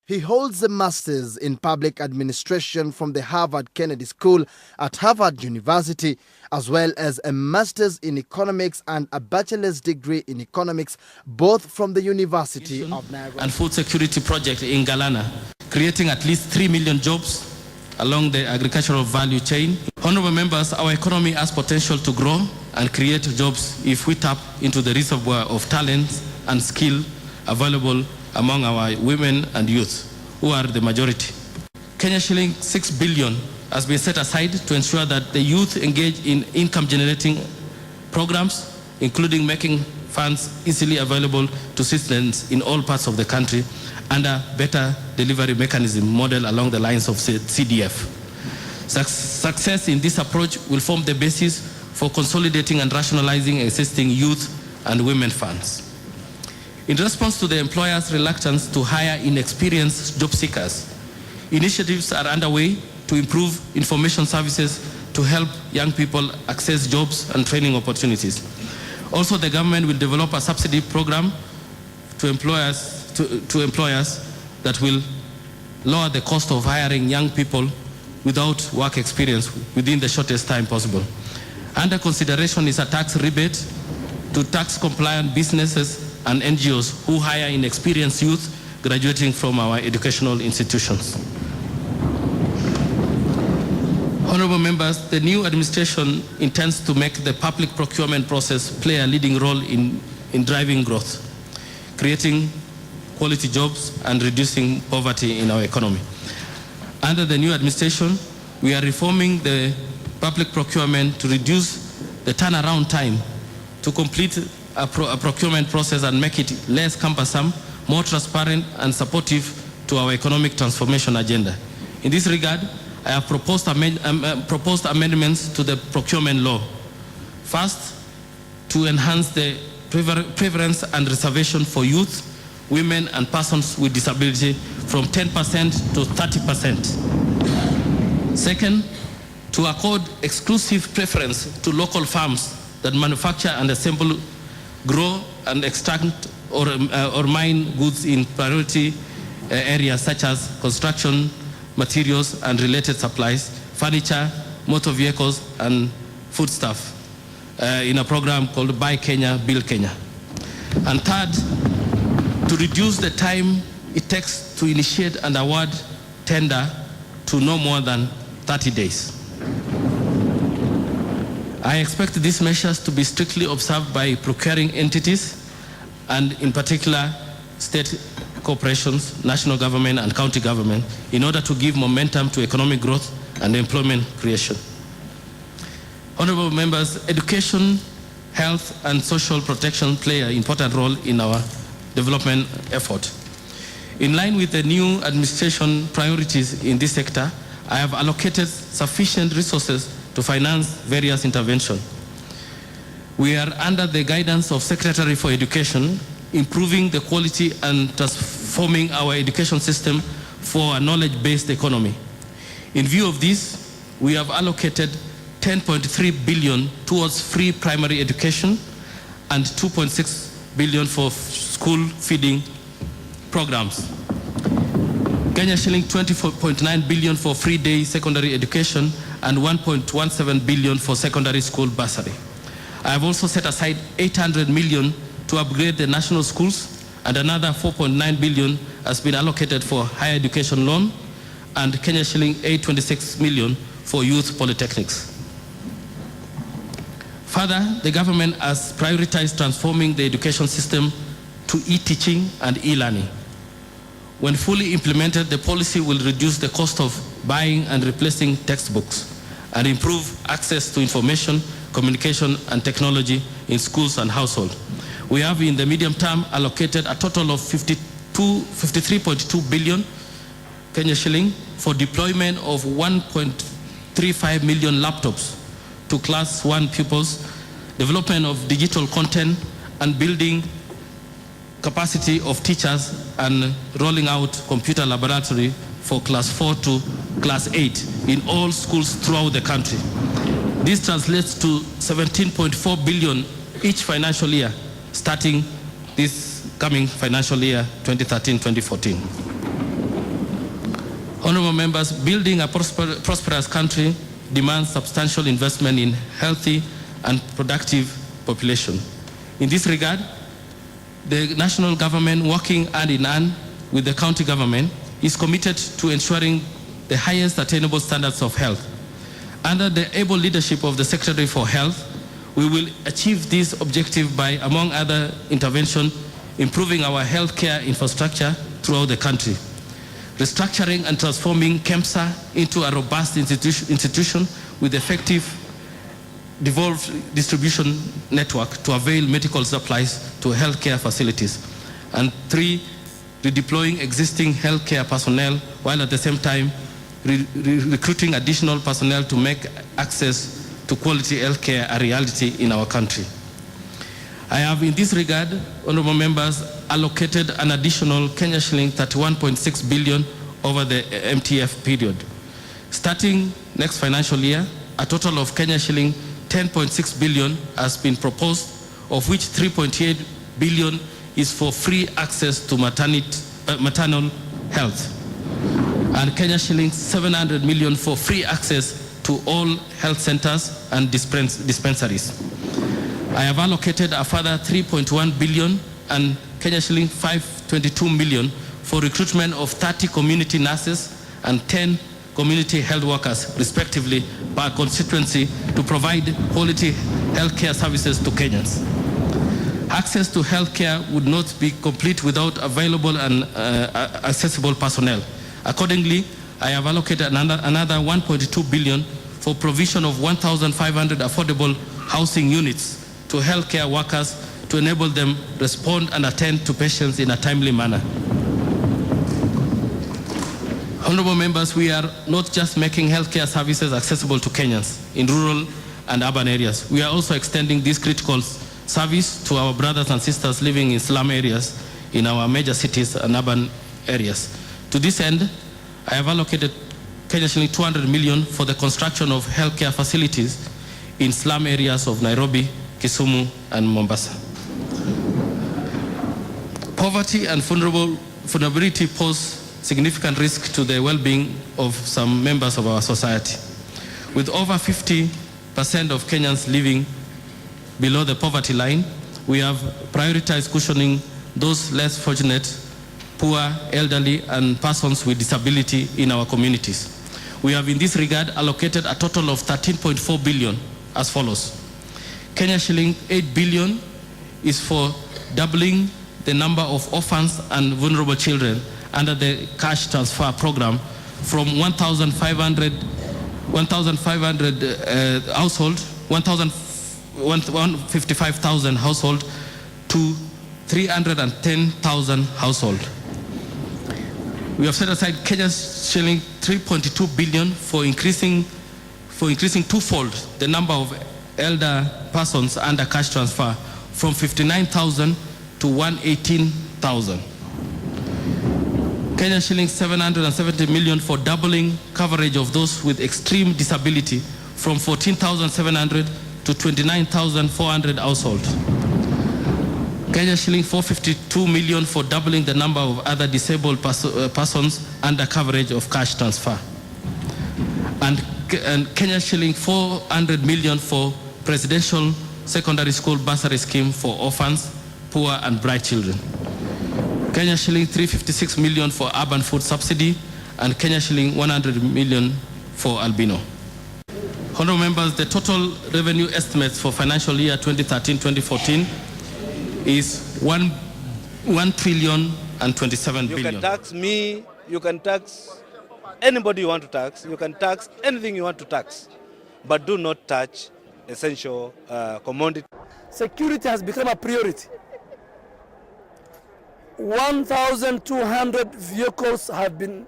He holds a master's in public administration from the Harvard Kennedy School at Harvard University, as well as a master's in economics and a bachelor's degree in economics, both from the University of Nairobi. And food security project in Galana, creating at least 3 million jobs along the agricultural value chain. Honorable members, our economy has potential to grow and create jobs if we tap into the reservoir of talent and skill available among our women and youth, who are the majority. Kenya shilling 6 billion has been set aside to ensure that the youth engage in income-generating programs, including making funds easily available to citizens in all parts of the country under better delivery mechanism model along the lines of CDF. Success in this approach will form the basis for consolidating and rationalizing existing youth and women funds. In response to the employers' reluctance to hire inexperienced job seekers, initiatives are underway to improve information services to help young people access jobs and training opportunities. Also, the government will develop a subsidy program to employers that will lower the cost of hiring young people without work experience within the shortest time possible. Under consideration is a tax rebate to tax-compliant businesses and NGOs who hire inexperienced youth graduating from our educational institutions. Honorable members, the new administration intends to make the public procurement process play a leading role in driving growth, creating quality jobs and reducing poverty in our economy. Under the new administration, we are reforming the public procurement to reduce the turnaround time to complete a procurement process and make it less cumbersome, more transparent and supportive to our economic transformation agenda. In this regard, I have proposed amendments to the procurement law. First, to enhance the preference and reservation for youth, women and persons with disability from 10% to 30%. Second, to accord exclusive preference to local farms that manufacture and assemble, grow and extract or mine goods in priority areas such as construction, materials and related supplies, furniture, motor vehicles and foodstuff in a program called Buy Kenya, Build Kenya. And third, to reduce the time it takes to initiate and award tender to no more than 30 days. I expect these measures to be strictly observed by procuring entities and in particular state corporations, national government and county government in order to give momentum to economic growth and employment creation. Honorable members, education, health and social protection play an important role in our development effort. In line with the new administration priorities in this sector, I have allocated sufficient resources to finance various interventions. We are under the guidance of Secretary for Education, improving the quality and transforming our education system for a knowledge-based economy. In view of this, we have allocated 10.3 billion towards free primary education and 2.6 billion for school feeding programs. Kenya shilling 24.9 billion for free day secondary education and 1.17 billion for secondary school bursary. I have also set aside 800 million to upgrade the national schools, and another 4.9 billion has been allocated for higher education loan, and Kenya shilling 826 million for youth polytechnics. Further, the government has prioritized transforming the education system to e-teaching and e-learning. When fully implemented, the policy will reduce the cost of buying and replacing textbooks and improve access to information, communication and technology in schools and households. We have in the medium term allocated a total of 53.2 billion Kenya shilling for deployment of 1.35 million laptops to class 1 pupils, development of digital content and building capacity of teachers and rolling out computer laboratory for class 4 to class 8 in all schools throughout the country. This translates to 17.4 billion each financial year, starting this coming financial year 2013-2014. Honorable members, building a prosperous country demands substantial investment in healthy and productive population. In this regard, the national government, working hand in hand with the county government, is committed to ensuring the highest attainable standards of health. Under the able leadership of the Secretary for Health, we will achieve this objective by, among other interventions, improving our healthcare infrastructure throughout the country, restructuring and transforming KEMSA into a robust institution with effective devolved distribution network to avail medical supplies to healthcare facilities. And 3, redeploying existing healthcare personnel while at the same time recruiting additional personnel to make access to quality healthcare a reality in our country. I have in this regard, honorable members, allocated an additional Kenya shilling 31.6 billion over the MTF period. Starting next financial year, a total of Kenya shilling 10.6 billion has been proposed, of which 3.8 billion is for free access to maternal health, and Kenya shilling 700 million for free access to all health centers and dispensaries. I have allocated a further 3.1 billion and Kenya shilling 522 million for recruitment of 30 community nurses and 10 community health workers, respectively, per constituency to provide quality healthcare services to Kenyans. Access to healthcare would not be complete without available and accessible personnel. Accordingly, I have allocated another 1.2 billion for provision of 1,500 affordable housing units to healthcare workers to enable them respond and attend to patients in a timely manner. Honorable members, we are not just making healthcare services accessible to Kenyans in rural and urban areas. We are also extending this critical service to our brothers and sisters living in slum areas in our major cities and urban areas. To this end, I have allocated Kenya shilling 200 million for the construction of healthcare facilities in slum areas of Nairobi, Kisumu, and Mombasa. Poverty and vulnerability pose significant risk to the well-being of some members of our society. With over 50% of Kenyans living below the poverty line, we have prioritized cushioning those less fortunate, poor, elderly, and persons with disability in our communities. We have in this regard allocated a total of 13.4 billion as follows. Kenya shilling 8 billion is for doubling the number of orphans and vulnerable children under the cash transfer program from 1,500 155,000 household to 310,000 household. We have set aside Kenya shilling 3.2 billion for increasing twofold the number of elder persons under cash transfer from 59,000 to 118,000. Kenya shilling 770 million for doubling coverage of those with extreme disability from 14,700 to 29,400 households. Kenya shilling 452 million for doubling the number of other disabled persons under coverage of cash transfer. And Kenya shilling 400 million for presidential secondary school bursary scheme for orphans, poor and bright children. Kenya shilling 356 million for urban food subsidy, and Kenya shilling 100 million for albino. Honorable members, the total revenue estimates for financial year 2013-2014 is 1 trillion and 27 billion. You can tax me, you can tax anybody you want to tax, you can tax anything you want to tax, but do not touch essential commodity. Security has become a priority. 1,200 vehicles have been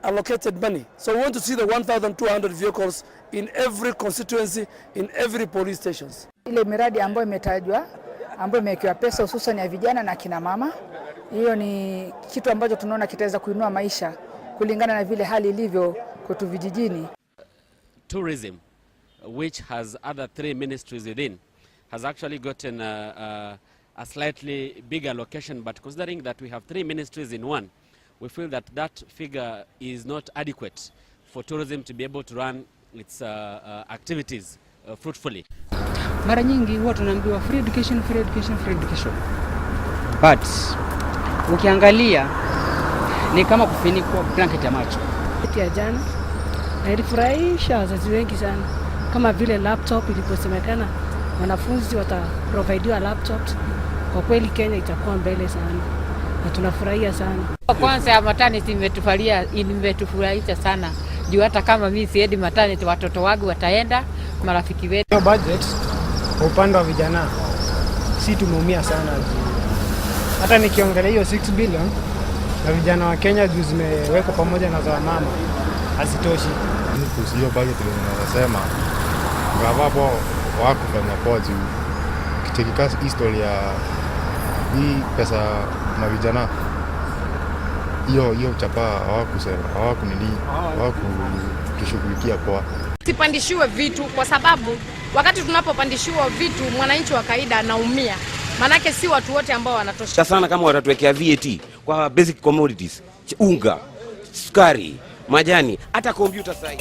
allocated money. So we want to see the 1,200 vehicles in every constituency, in every police stations. Ile miradi ambayo imetajwa, ambayo imewekewa pesa hususan ya vijana na kina mama, hiyo ni kitu ambacho tunaona kitaweza kuinua maisha kulingana na vile hali ilivyo kwetu vijijini. Tourism, which has other 3 ministries within, has actually gotten a slightly bigger allocation, but considering that we have 3 ministries in one, we feel that that figure is not adequate for tourism to be able to run its activities fruitfully. Mara nyingi huwa tunaambiwa free education, free education, free education. But ukiangalia ni kama kufunikwa blanket ya macho. Ya jana na ilifurahisha wazazi wengi sana, kama vile laptop iliposemekana wanafunzi wataprovidiwa laptops. Kwa kweli Kenya itakuwa mbele sana na tunafurahia sana. Kwanza ya maternity imetufurahisha sana. Juu hata kama mimi siendi maternity, watoto wangu wataenda, marafiki wetu. Hiyo budget kwa upande wa vijana si tumeumia sana. Hata nikiongelea hiyo 6 billion na vijana wa Kenya juu zimewekwa pamoja na za mama hazitoshi. Hiyo budget tunasema gavabo wakufanya pozi kichekika historia hii pesa na vijana hiyo chapa hawakutushughulikia kwa. Sipandishiwe vitu kwa sababu wakati tunapopandishiwa vitu mwananchi wa kawaida anaumia. Manake si watu wote ambao wanatosha. Sana kama watatuwekea VAT kwa basic commodities, unga, sukari, majani, hata kompyuta sasa.